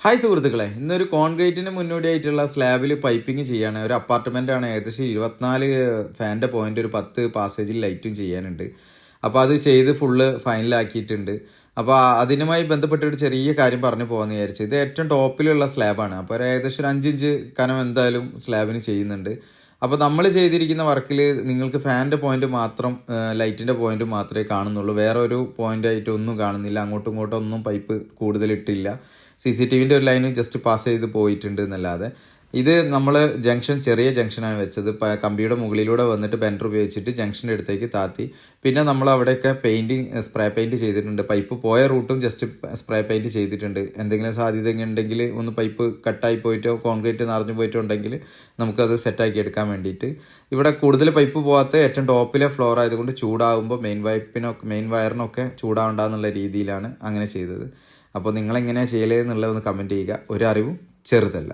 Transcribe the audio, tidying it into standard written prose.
Hi സുഹൃത്തുക്കളെ, ഇന്നൊരു കോൺക്രീറ്റിന് മുന്നോടിയായിട്ടുള്ള സ്ലാബിൽ piping ചെയ്യാണ്. ഒരു അപ്പാർട്ട്മെന്റ് ആണ്. ഏകദേശം 24 ഫാൻ്റെ പോയിന്റ്, ഒരു 10 പാസേജിൽ ലൈറ്റും ചെയ്യാനുണ്ട്. അപ്പോൾ അത് ചെയ്ത് ഫുള്ള് ഫൈനലാക്കിയിട്ടുണ്ട്. അപ്പോൾ അതിനുമായി ബന്ധപ്പെട്ട ഒരു ചെറിയ കാര്യം പറഞ്ഞു പോകാമെന്ന് വിചാരിച്ചു. ഇത് ഏറ്റവും ടോപ്പിലുള്ള സ്ലാബാണ്. അപ്പോൾ ഒരു ഏകദേശം ഒരു 5 ഇഞ്ച് കനം എന്തായാലും സ്ലാബിന് ചെയ്യുന്നുണ്ട്. അപ്പോൾ നമ്മൾ ചെയ്തിരിക്കുന്ന വർക്കിൽ നിങ്ങൾക്ക് ഫാനിൻ്റെ പോയിന്റ് മാത്രം, ലൈറ്റിൻ്റെ പോയിന്റ് മാത്രമേ കാണുന്നുള്ളൂ. വേറെ ഒരു പോയിന്റ് ആയിട്ട് ഒന്നും കാണുന്നില്ല. അങ്ങോട്ടും ഇങ്ങോട്ടും ഒന്നും പൈപ്പ് കൂടുതൽ ഇട്ടില്ല. CCTVൻ്റെ ഒരു ലൈന് ജസ്റ്റ് പാസ് ചെയ്ത് പോയിട്ടുണ്ട് എന്നല്ലാതെ. ഇത് നമ്മൾ ചെറിയ ജംഗ്ഷനാണ് വെച്ചത്. കമ്പിയുടെ മുകളിലൂടെ വന്നിട്ട് ബെൻഡർ ഉപയോഗിച്ചിട്ട് ജംഗ്ഷൻ്റെ അടുത്തേക്ക് താത്തി. പിന്നെ നമ്മൾ അവിടെയൊക്കെ സ്പ്രേ പെയിൻറ് ചെയ്തിട്ടുണ്ട്. പൈപ്പ് പോയ റൂട്ടും ജസ്റ്റ് സ്പ്രേ പെയിൻറ് ചെയ്തിട്ടുണ്ട്. എന്തെങ്കിലും സാധ്യത ഉണ്ടെങ്കിൽ ഒന്ന് പൈപ്പ് കട്ടായി പോയിട്ടോ കോൺക്രീറ്റ് നിറഞ്ഞു പോയിട്ടോ ഉണ്ടെങ്കിൽ നമുക്കത് സെറ്റാക്കി എടുക്കാൻ വേണ്ടിയിട്ട്. ഇവിടെ കൂടുതൽ പൈപ്പ് പോകാത്ത ഏറ്റവും ടോപ്പിലെ ഫ്ലോർ ആയതുകൊണ്ട് ചൂടാകുമ്പോൾ മെയിൻ വയറിനൊക്കെ ചൂടാവണ്ടെന്നുള്ള രീതിയിലാണ് അങ്ങനെ ചെയ്തത്. അപ്പോൾ നിങ്ങളെങ്ങനെയാണ് ചെയ്യലെന്നുള്ളത് ഒന്ന് കമൻറ്റ് ചെയ്യുക. ഒരു അറിവും ചെറുതല്ല.